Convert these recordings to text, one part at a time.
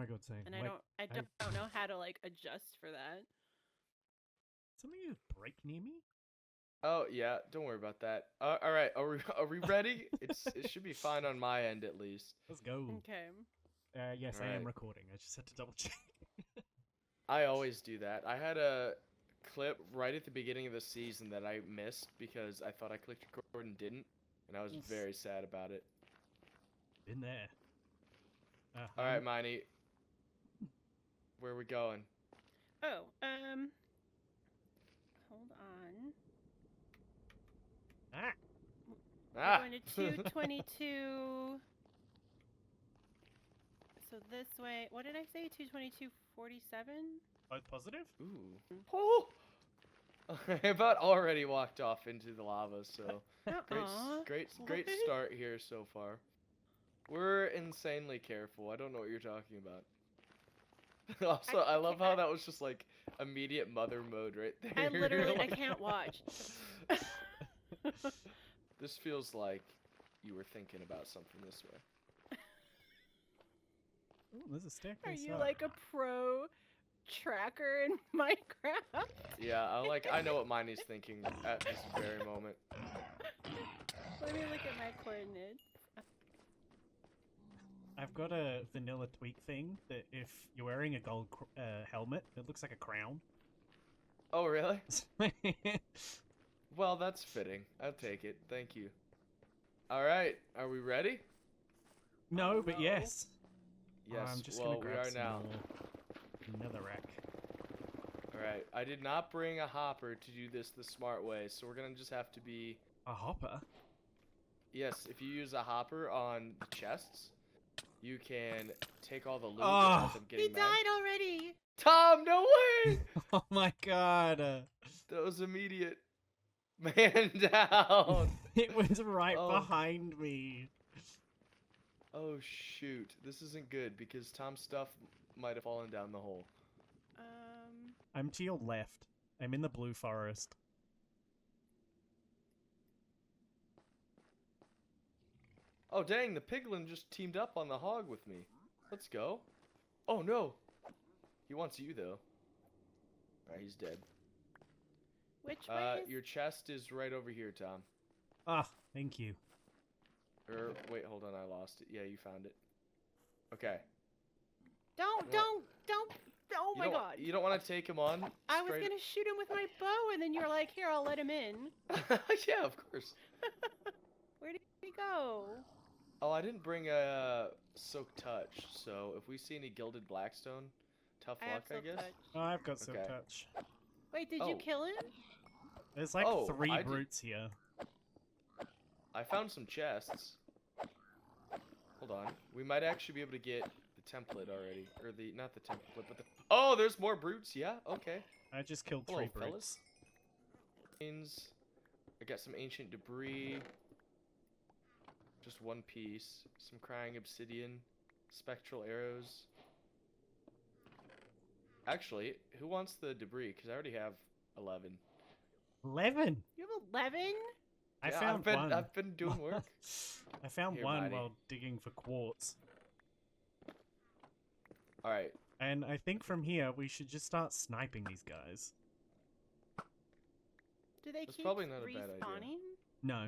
my god, same. And like, I don't know how to like adjust for that. Something you break near me? Oh yeah, don't worry about that. All right, are we ready? It should be fine on my end at least. Let's go. Okay. Yes, I am Alright. recording. I just had to double check. I always do that. I had a clip right at the beginning of the season that I missed because I thought I clicked record and didn't, and I was Oof. very sad about it. Been there. All right, Miney, where are we going? Oh, hold on. Ah! Ah! We're going to 222. So this way, what did I say? 222.47? Both positive? Ooh. Oh! I about already walked off into the lava, so great start here so far. We're insanely careful. I don't know what you're talking about. Also, I love how that was just like immediate mother mode right there. I literally, I can't watch. This feels like you were thinking about something this way. Ooh, there's a staircase. Are you like a pro tracker in Minecraft? Yeah, I know what Miney's thinking at this very moment. Let me look at my coordinates. I've got a vanilla tweak thing that if you're wearing a gold helmet, it looks like a crown. Oh, really? Well, that's fitting. I'll take it. Thank you. Alright, are we ready? No, but yes. Yes, I'm just well, gonna grab we are some now. netherrack. Alright, I did not bring a hopper to do this the smart way, so we're gonna just have to be... A hopper? Yes, if you use a hopper on the chests, you can take all the loot Oh. without them getting He mad. died already! Tom, no way! Oh my god! That was immediate. Man down! It was right behind me. Oh shoot, this isn't good because Tom's stuff might have fallen down the hole. I'm to your left. I'm in the blue forest. Oh dang, the piglin just teamed up on the hog with me. Let's go. Oh no! He wants you though. Alright, he's dead. Which way is... Your chest is right over here, Tom. Ah, thank you. Wait, hold on, I lost it. Yeah, you found it. Okay. Don't! Oh my god! You don't want to take him on? I was gonna shoot him with my bow, and then you're like, here, I'll let him in. Yeah, of course. Where did he go? Oh, I didn't bring a Soak Touch, so if we see any Gilded Blackstone, tough luck, I guess. Oh, I've got Silk Touch. Wait, did you kill him? There's like 3 brutes here. I found some chests. Hold on. We might actually be able to get the template already. Or not the template, but the... Oh, there's more brutes, yeah, okay. I just killed 3 brutes. I got some ancient debris. Just 1 piece. Some crying obsidian. Spectral arrows. Actually, who wants the debris? Because I already have 11. 11? You have 11? I found one. I've been doing work. I found one while digging for quartz. Alright. And I think from here we should just start sniping these guys. Do they keep probably not a bad respawning? idea. No.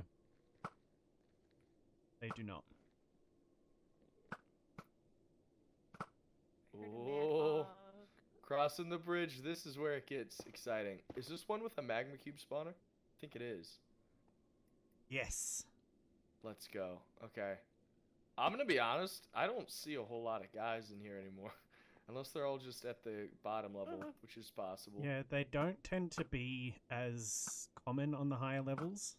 They do not. Oh, crossing the bridge. This is where it gets exciting. Is this one with a magma cube spawner? I think it is. Yes. Let's go. Okay. I'm gonna be honest. I don't see a whole lot of guys in here anymore. Unless they're all just at the bottom level, which is possible. Yeah, they don't tend to be as common on the higher levels.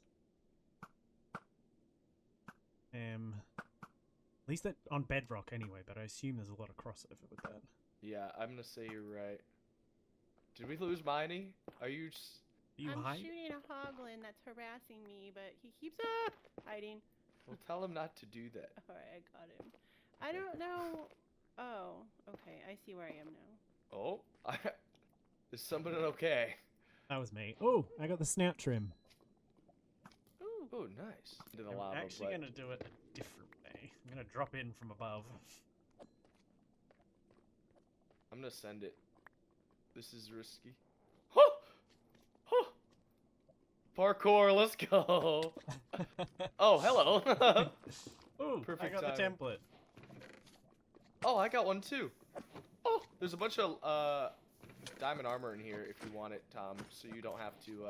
At least that on Bedrock anyway, but I assume there's a lot of crossover with that. Yeah, I'm gonna say you're right. Did we lose Miney? Are you just... I'm shooting a hoglin that's harassing me, but he keeps hiding. Well, tell him not to do that. Alright, I got him. I don't know... Oh, okay, I see where I am now. Oh, is somebody okay? That was me. Oh, I got the snout trim. Ooh. Oh, nice. Into the lava, I'm actually going to do it a different way. I'm going to drop in from above. I'm gonna send it. This is risky. Huh! Huh! Parkour, let's go. Oh, hello. Ooh, Perfect I got the timing. template. Oh, I got one too. Oh, there's a bunch of diamond armor in here if you want it, Tom, so you don't have to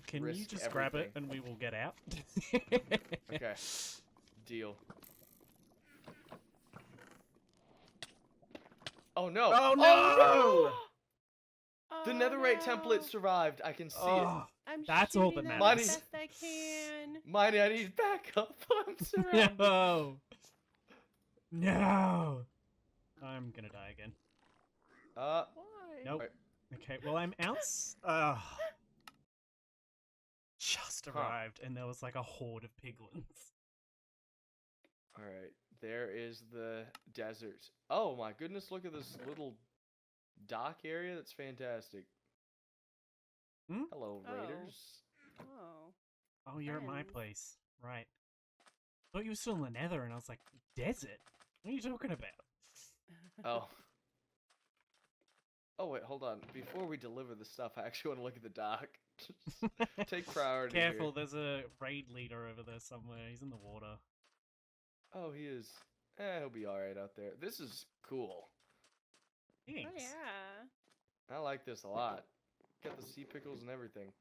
Can you risk just grab it everything. and we will get out? Okay. Deal. Oh no! Oh no! Oh, Oh, the netherite no. template survived. I can see it. Oh, I'm that's all that shooting them matters. as best I can. Miney, I need backup. I'm surrounded. no! No! I'm gonna die again. Uh, Why? Nope. Alright. Okay, well I'm outs. Just Huh. arrived, and there was like a horde of piglins. Alright, there is the desert. Oh my goodness, look at this little dock area. That's fantastic. Hmm? Hello, Oh. raiders. Oh, you're at my Friends. place. Right. Thought you were still in the nether, and I was like, desert? What are you talking about? Oh. Oh wait, hold on. Before we deliver the stuff, I actually want to look at the dock. Take priority Careful, here. there's a raid leader over there somewhere. He's in the water. Oh, he is. He'll be alright out there. This is cool. Thanks. Oh yeah. I like this a lot. Got the sea pickles and everything.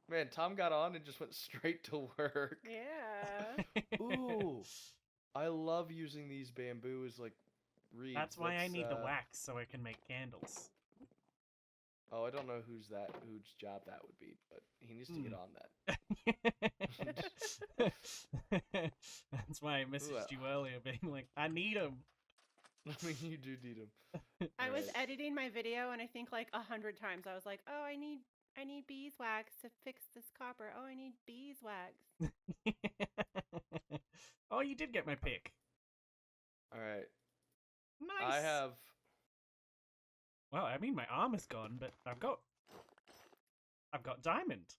Man, Tom got on and just went straight to work. Yeah. Ooh. I love using these bamboo as like reeds. That's why I need the wax so I can make candles. Oh, I don't know whose job that would be, but he needs to get on that. That's why I messaged you earlier, being like, I need them. I mean, you do need him. I was editing my video, and I think like 100 times I was like, "Oh, I need beeswax to fix this copper. Oh, I need beeswax." Oh, you did get my pick. All right. Nice. I have. Well, I mean, my armor's gone, but I've got diamond.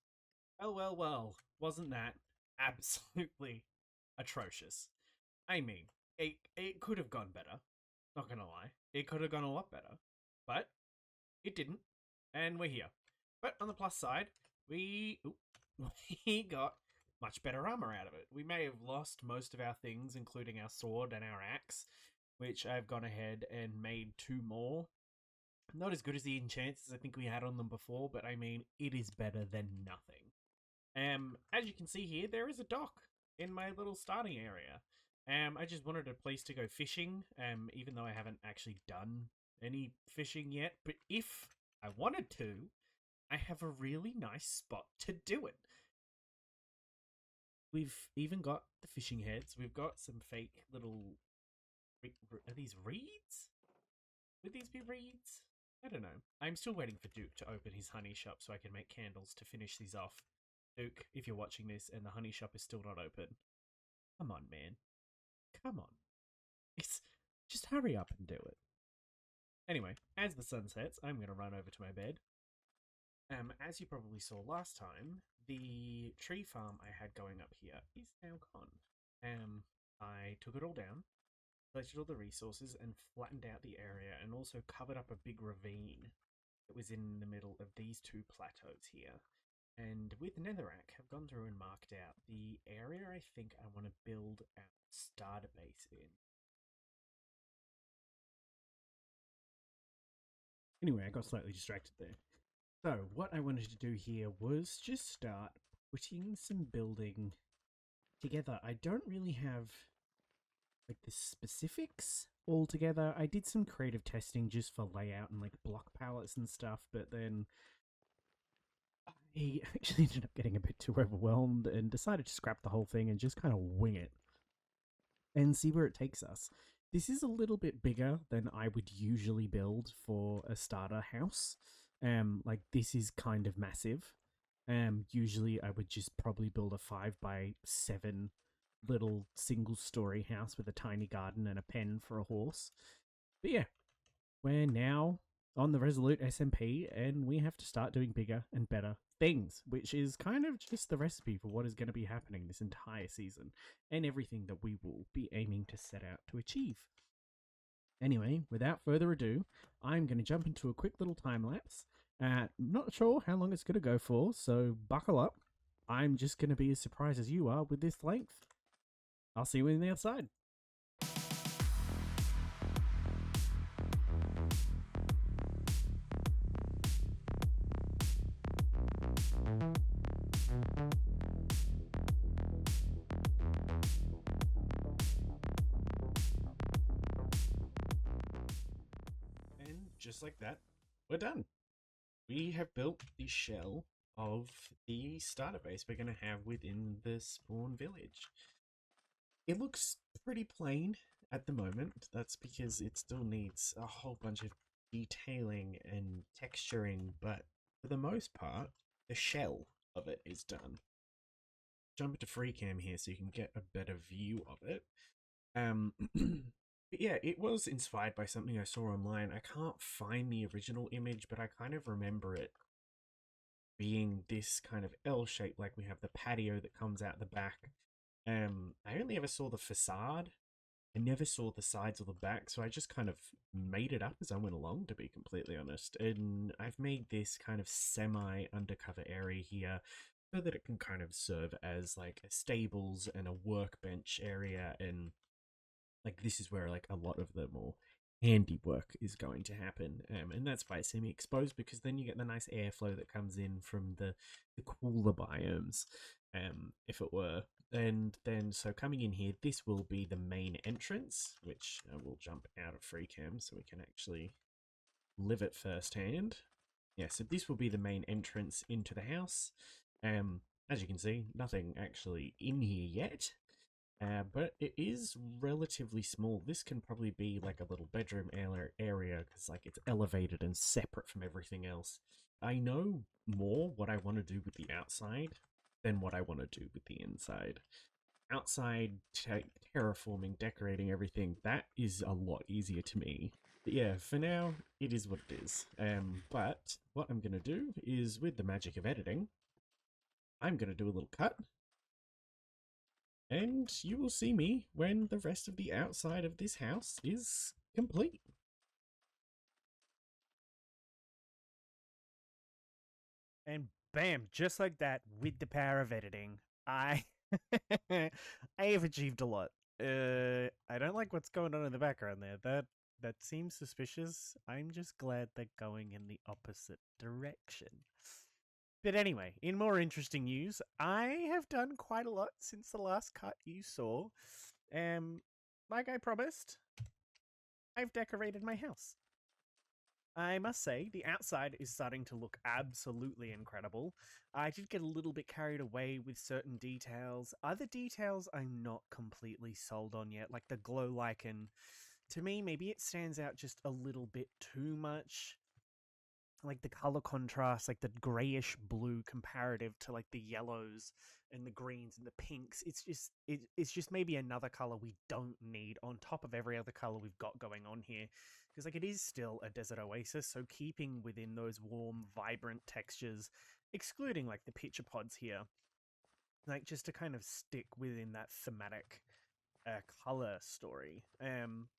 Well. Wasn't that absolutely atrocious? I mean, it could have gone better. Not gonna lie. It could have gone a lot better. But it didn't. And we're here. But on the plus side, we got much better armor out of it. We may have lost most of our things, including our sword and our axe, which I've gone ahead and made 2 more. Not as good as the enchants I think we had on them before, but I mean, it is better than nothing. As you can see here, there is a dock in my little starting area. I just wanted a place to go fishing, even though I haven't actually done any fishing yet. But if I wanted to, I have a really nice spot to do it. We've even got the fishing heads. We've got some fake little... Are these reeds? Would these be reeds? I don't know. I'm still waiting for Duke to open his honey shop so I can make candles to finish these off. Duke, if you're watching this and the honey shop is still not open, come on, man. Come on. Just hurry up and do it. Anyway, as the sun sets, I'm going to run over to my bed. As you probably saw last time, the tree farm I had going up here is now gone. I took it all down, collected all the resources, and flattened out the area, and also covered up a big ravine that was in the middle of these 2 plateaus here. And with Netherrack, I've gone through and marked out the area I think I want to build our starter base in. Anyway, I got slightly distracted there. So, what I wanted to do here was just start putting some building together. I don't really have like the specifics all together. I did some creative testing just for layout and like block palettes and stuff, but then I actually ended up getting a bit too overwhelmed and decided to scrap the whole thing and just kind of wing it and see where it takes us. This is a little bit bigger than I would usually build for a starter house. Like this is kind of massive. Usually I would just probably build a 5x7 little single-story house with a tiny garden and a pen for a horse. But yeah, we're now on the Resolute SMP, and we have to start doing bigger and better things, which is kind of just the recipe for what is going to be happening this entire season, and everything that we will be aiming to set out to achieve. Anyway, without further ado, I'm going to jump into a quick little time lapse. Not sure how long it's going to go for, so buckle up. I'm just going to be as surprised as you are with this length. I'll see you on the other side. And just like that, we're done. We have built the shell of the starter base we're going to have within the spawn village. It looks pretty plain at the moment. That's because it still needs a whole bunch of detailing and texturing, but for the most part, the shell of it is done. Jump into free cam here so you can get a better view of it. But yeah, it was inspired by something I saw online. I can't find the original image, but I kind of remember it being this kind of L shape, like we have the patio that comes out the back. I only ever saw the facade. I never saw the sides or the back, so I just kind of made it up as I went along, to be completely honest. And I've made this kind of semi-undercover area here so that it can kind of serve as like a stables and a workbench area, and like this is where like a lot of the more handiwork is going to happen, and that's by semi-exposed because then you get the nice airflow that comes in from the cooler biomes, if it were. And then so coming in here, this will be the main entrance, which we'll jump out of free cam so we can actually live it firsthand. Yeah, so this will be the main entrance into the house. As you can see, nothing actually in here yet. But it is relatively small. This can probably be like a little bedroom area because like it's elevated and separate from everything else. I know more what I want to do with the outside than what I want to do with the inside. Outside, terraforming, decorating everything, that is a lot easier to me. But yeah, for now, it is what it is. But what I'm going to do is, with the magic of editing, I'm going to do a little cut. And you will see me when the rest of the outside of this house is complete. And bam, just like that, with the power of editing, I I have achieved a lot. I don't like what's going on in the background there. That seems suspicious. I'm just glad they're going in the opposite direction. But anyway, in more interesting news, I have done quite a lot since the last cut you saw. Like I promised, I've decorated my house. I must say, the outside is starting to look absolutely incredible. I did get a little bit carried away with certain details. Other details I'm not completely sold on yet, like the glow lichen. To me, maybe it stands out just a little bit too much. Like the color contrast, like the grayish blue comparative to like the yellows and the greens and the pinks. It's just maybe another color we don't need on top of every other color we've got going on here. Because like it is still a desert oasis, so keeping within those warm, vibrant textures, excluding like the picture pods here, like just to kind of stick within that thematic color story.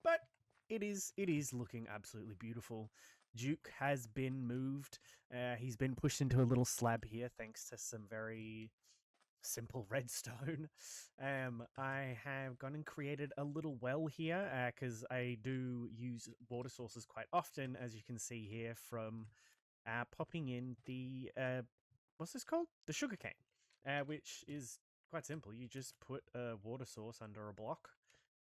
But it is looking absolutely beautiful. Duke has been moved. He's been pushed into a little slab here thanks to some very simple redstone. I have gone and created a little well here because I do use water sources quite often, as you can see here from popping in the what's this called? The sugarcane, which is quite simple. You just put a water source under a block,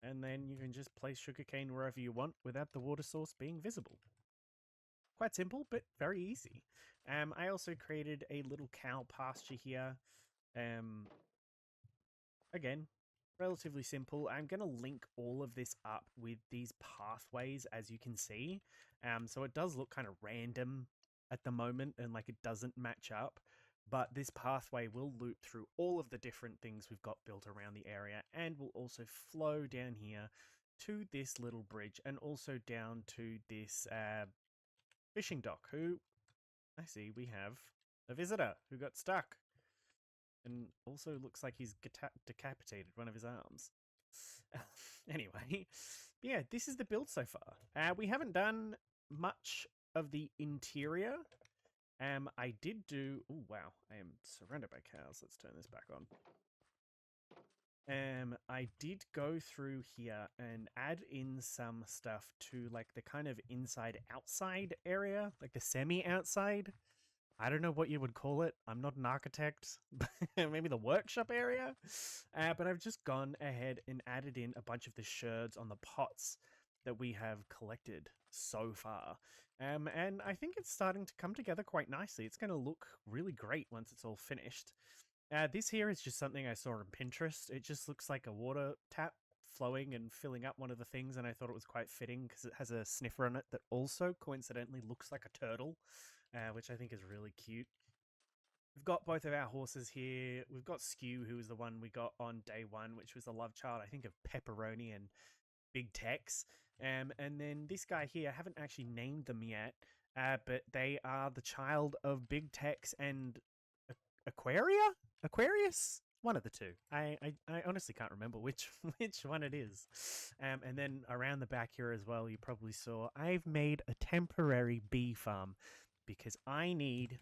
and then you can just place sugarcane wherever you want without the water source being visible. Quite simple, but very easy. I also created a little cow pasture here. Again, relatively simple. I'm going to link all of this up with these pathways, as you can see. So it does look kind of random at the moment, and like it doesn't match up. But this pathway will loop through all of the different things we've got built around the area, and will also flow down here to this little bridge, and also down to this fishing dock, who I see we have a visitor who got stuck. And also looks like he's decapitated one of his arms. Anyway, yeah, this is the build so far. We haven't done much of the interior. I did do... Oh, wow. I am surrounded by cows. Let's turn this back on. I did go through here and add in some stuff to, like, the kind of inside-outside area, like the semi-outside. I don't know what you would call it. I'm not an architect. Maybe the workshop area? But I've just gone ahead and added in a bunch of the sherds on the pots that we have collected so far. And I think it's starting to come together quite nicely. It's going to look really great once it's all finished. This here is just something I saw on Pinterest. It just looks like a water tap flowing and filling up one of the things, and I thought it was quite fitting because it has a sniffer on it that also coincidentally looks like a turtle, which I think is really cute. We've got both of our horses here. We've got Skew, who was the one we got on day one, which was the love child, I think, of Pepperoni and Big Tex. And then this guy here, I haven't actually named them yet, but they are the child of Big Tex and Aquarius? One of the two. I honestly can't remember which one it is. And then around the back here as well, you probably saw I've made a temporary bee farm because I need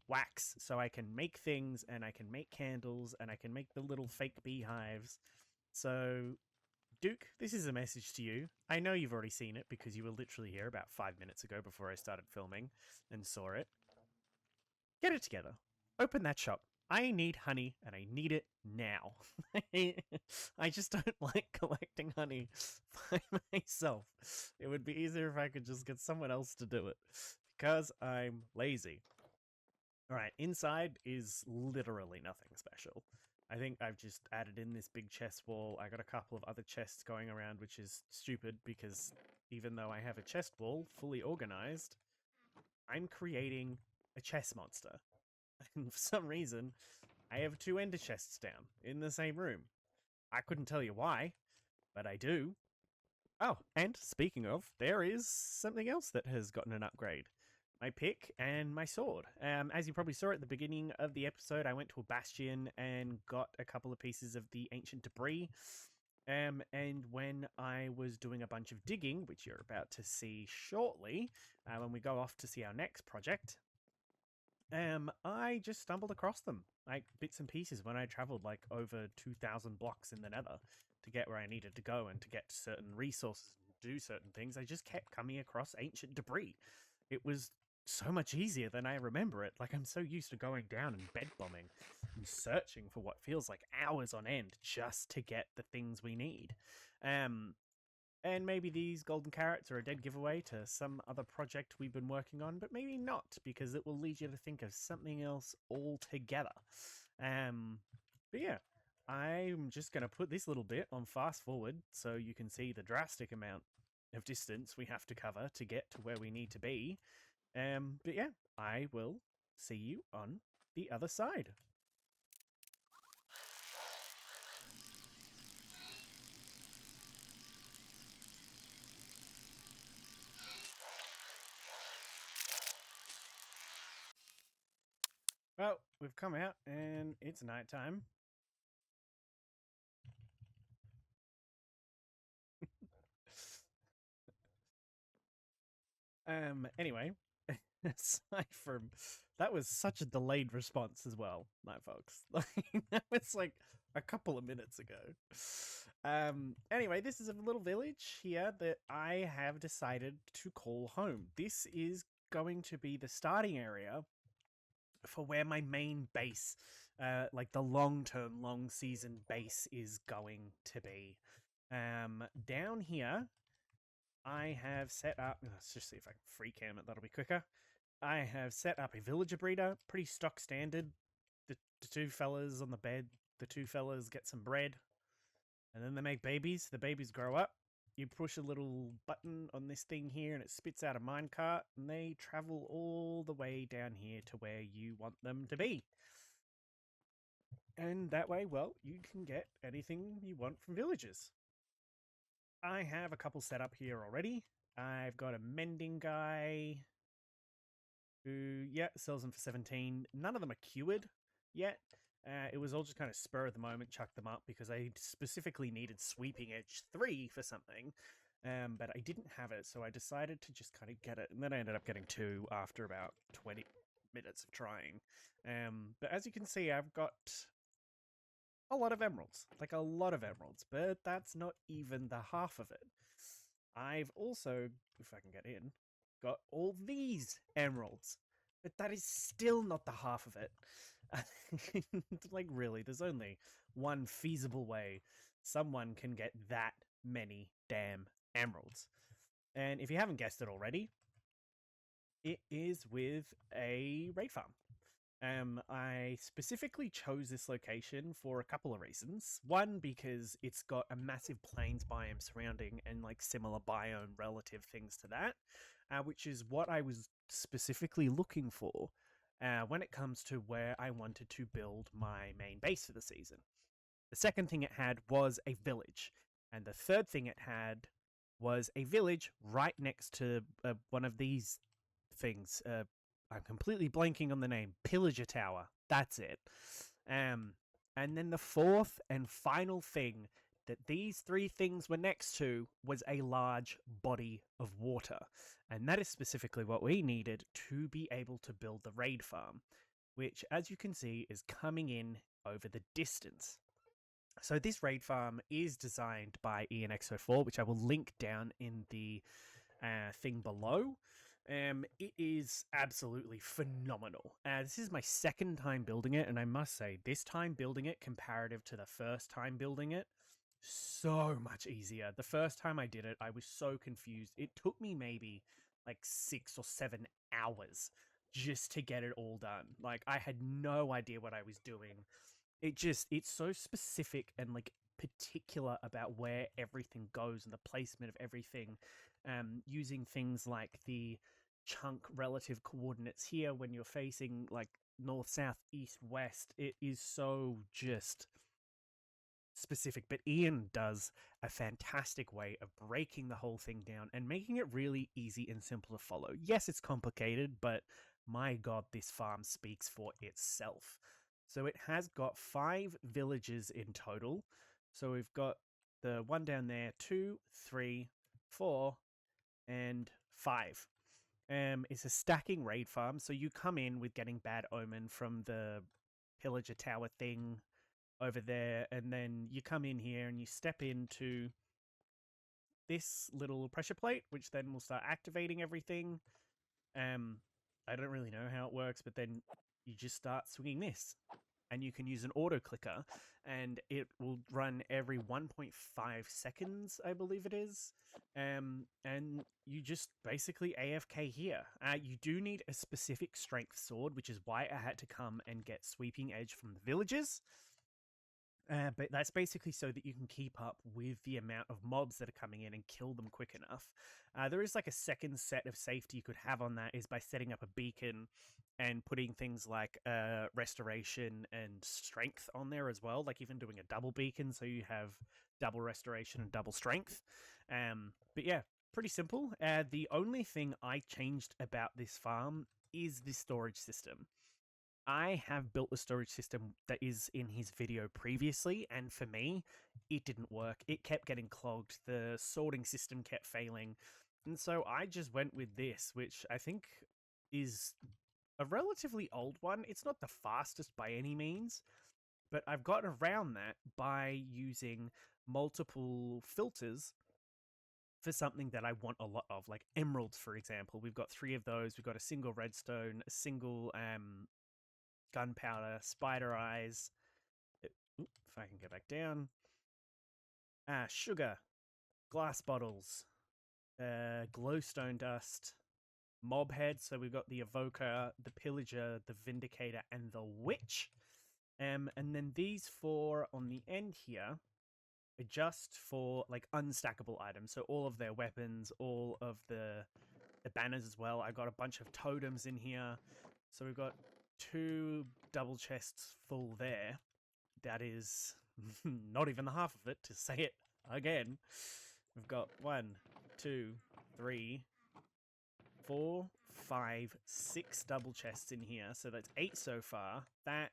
wax so I can make things and I can make candles and I can make the little fake beehives. So, Duke, this is a message to you. I know you've already seen it because you were literally here about 5 minutes ago before I started filming and saw it. Get it together. Open that shop. I need honey, and I need it now. I just don't like collecting honey by myself. It would be easier if I could just get someone else to do it, because I'm lazy. Alright, inside is literally nothing special. I think I've just added in this big chest wall. I got a couple of other chests going around, which is stupid, because even though I have a chest wall fully organized, I'm creating a chest monster. And for some reason, I have 2 ender chests down in the same room. I couldn't tell you why, but I do. Oh, and speaking of, there is something else that has gotten an upgrade. My pick and my sword. As you probably saw at the beginning of the episode, I went to a bastion and got a couple of pieces of the ancient debris. And when I was doing a bunch of digging, which you're about to see shortly, when we go off to see our next project, I just stumbled across them, like bits and pieces when I traveled like over 2,000 blocks in the nether to get where I needed to go and to get certain resources and do certain things. I just kept coming across ancient debris. It was so much easier than I remember it. Like, I'm so used to going down and bed bombing and searching for what feels like hours on end just to get the things we need. And maybe these golden carrots are a dead giveaway to some other project we've been working on, but maybe not, because it will lead you to think of something else altogether. But yeah, I'm just going to put this little bit on fast forward so you can see the drastic amount of distance we have to cover to get to where we need to be. But yeah, I will see you on the other side. Well, we've come out and it's nighttime. Anyway, aside from that was such a delayed response as well, Knightfox. Like, that was like a couple of minutes ago. Anyway, this is a little village here that I have decided to call home. This is going to be the starting area for where my main base, like the long-term, long-season base is going to be. Down here, I have set up... Let's just see if I can free cam it, that'll be quicker. I have set up a villager breeder, pretty stock standard. The 2 fellas on the bed, the 2 fellas get some bread, and then they make babies. The babies grow up. You push a little button on this thing here and it spits out a minecart, and they travel all the way down here to where you want them to be. And that way, well, you can get anything you want from villagers. I have a couple set up here already. I've got a mending guy who, yeah, sells them for 17. None of them are cured yet. It was all just kind of spur of the moment, chuck them up, because I specifically needed Sweeping Edge 3 for something. But I didn't have it, so I decided to just kind of get it, and then I ended up getting 2 after about 20 minutes of trying. But as you can see, I've got a lot of emeralds, like a lot of emeralds, but that's not even the half of it. I've also, if I can get in, got all these emeralds, but that is still not the half of it. Like, really, there's only one feasible way someone can get that many damn emeralds. And if you haven't guessed it already, it is with a raid farm. I specifically chose this location for a couple of reasons. One, because it's got a massive plains biome surrounding and like similar biome relative things to that, which is what I was specifically looking for when it comes to where I wanted to build my main base for the season. The second thing it had was a village, and the third thing it had was a village right next to one of these things. I'm completely blanking on the name. Pillager Tower. That's it. And then the fourth and final thing that these 3 things were next to was a large body of water. And that is specifically what we needed to be able to build the raid farm, which, as you can see, is coming in over the distance. So this raid farm is designed by E02, which I will link down in the thing below. It is absolutely phenomenal. This is my second time building it, and I must say, this time building it comparative to the first time building it, so much easier. The first time I did it, I was so confused. It took me maybe like 6 or 7 hours just to get it all done. Like, I had no idea what I was doing. It's so specific and like particular about where everything goes and the placement of everything, using things like the chunk relative coordinates here when you're facing like north, south, east, west. It is so just specific, but Ian does a fantastic way of breaking the whole thing down and making it really easy and simple to follow. Yes, it's complicated, but my god, this farm speaks for itself. So it has got 5 villages in total. So we've got the one down there, 2, 3, 4, and 5. It's a stacking raid farm, so you come in with getting Bad Omen from the Pillager Tower thing over there, and then you come in here and you step into this little pressure plate, which then will start activating everything. I don't really know how it works, but then you just start swinging this, and you can use an auto clicker, and it will run every 1.5 seconds, I believe it is. And you just basically AFK here. You do need a specific strength sword, which is why I had to come and get Sweeping Edge from the villagers. But that's basically so that you can keep up with the amount of mobs that are coming in and kill them quick enough. There is like a second set of safety you could have on that, is by setting up a beacon and putting things like restoration and strength on there as well, like even doing a double beacon so you have double restoration and double strength. But yeah, pretty simple. The only thing I changed about this farm is the storage system. I have built the storage system that is in his video previously, and for me, it didn't work. It kept getting clogged. The sorting system kept failing. And so I just went with this, which I think is a relatively old one. It's not the fastest by any means, but I've gotten around that by using multiple filters for something that I want a lot of, like emeralds, for example. We've got 3 of those. We've got a single redstone, a single gunpowder, spider eyes. If I can get back down. Sugar, glass bottles, glowstone dust, mob head. So we've got the evoker, the pillager, the vindicator, and the witch. And then these 4 on the end here are just for like unstackable items. So all of their weapons, all of the banners as well. I got a bunch of totems in here. So we've got 2 double chests full there. That is not even the half of it, to say it again. We've got 1, 2, 3, 4, 5, 6 double chests in here. So that's 8 so far. That,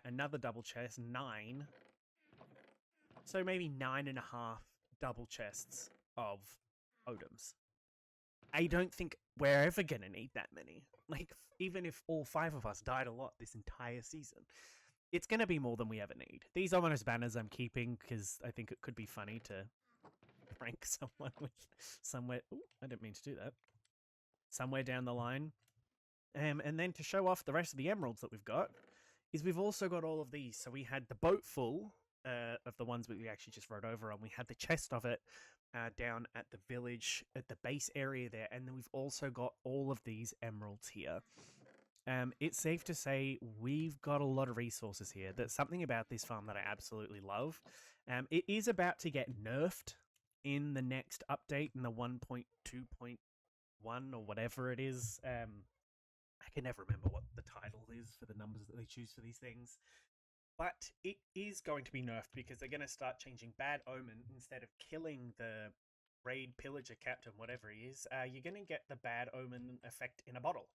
another double chest, 9. So maybe 9.5 double chests of Odoms. I don't think we're ever going to need that many. Like, even if all 5 of us died a lot this entire season, it's going to be more than we ever need. These ominous banners I'm keeping because I think it could be funny to prank someone with somewhere. Ooh, I didn't mean to do that. Somewhere down the line. And then to show off the rest of the emeralds that we've got, is we've also got all of these. So we had the boat full of the ones that we actually just rode over on. We had the chest of it down at the village, at the base area there. And then we've also got all of these emeralds here. It's safe to say we've got a lot of resources here. There's something about this farm that I absolutely love. It is about to get nerfed in the next update, in the 1.2.1 or whatever it is. I can never remember what the title is for the numbers that they choose for these things. But it is going to be nerfed because they're going to start changing Bad Omen. Instead of killing the raid pillager captain, whatever he is, you're going to get the Bad Omen effect in a bottle.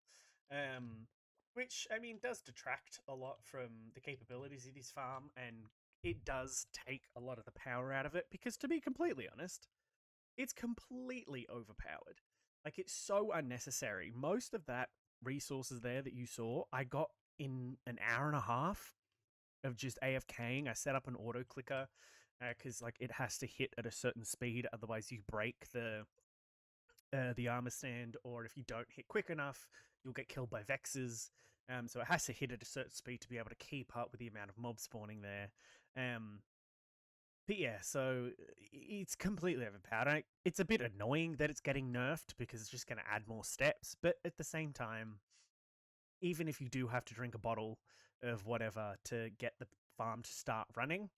Which, I mean, does detract a lot from the capabilities of this farm, and it does take a lot of the power out of it, because to be completely honest, it's completely overpowered. Like, it's so unnecessary. Most of that resources there that you saw, I got in an hour and a half of just AFKing. I set up an auto clicker because like it has to hit at a certain speed, otherwise you break the armor stand, or if you don't hit quick enough, you'll get killed by Vexes. So it has to hit at a certain speed to be able to keep up with the amount of mob spawning there. But yeah, so it's completely overpowered. It's a bit annoying that it's getting nerfed because it's just going to add more steps. But at the same time, even if you do have to drink a bottle of whatever to get the farm to start running,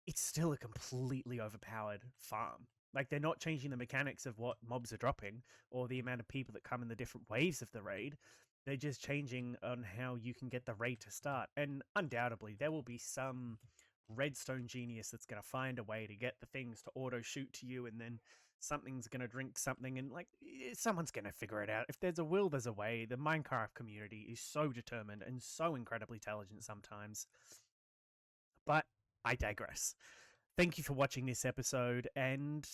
it's still a completely overpowered farm. Like, they're not changing the mechanics of what mobs are dropping or the amount of people that come in the different waves of the raid. They're just changing on how you can get the raid to start. And undoubtedly, there will be some redstone genius that's going to find a way to get the things to auto shoot to you, and then something's going to drink something, and like someone's going to figure it out. If there's a will, there's a way. The Minecraft community is so determined and so incredibly intelligent sometimes. But I digress. Thank you for watching this episode, and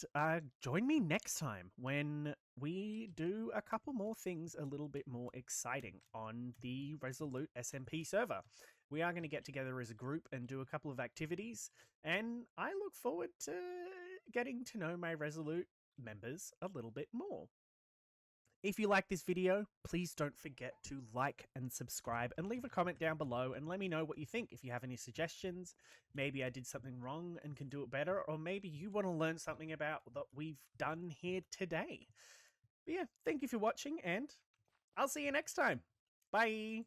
join me next time when we do a couple more things a little bit more exciting on the Resolute SMP server. We are going to get together as a group and do a couple of activities, and I look forward to getting to know my Resolute members a little bit more. If you like this video, please don't forget to like and subscribe and leave a comment down below and let me know what you think. If you have any suggestions, maybe I did something wrong and can do it better, or maybe you want to learn something about what we've done here today. But yeah, thank you for watching, and I'll see you next time. Bye!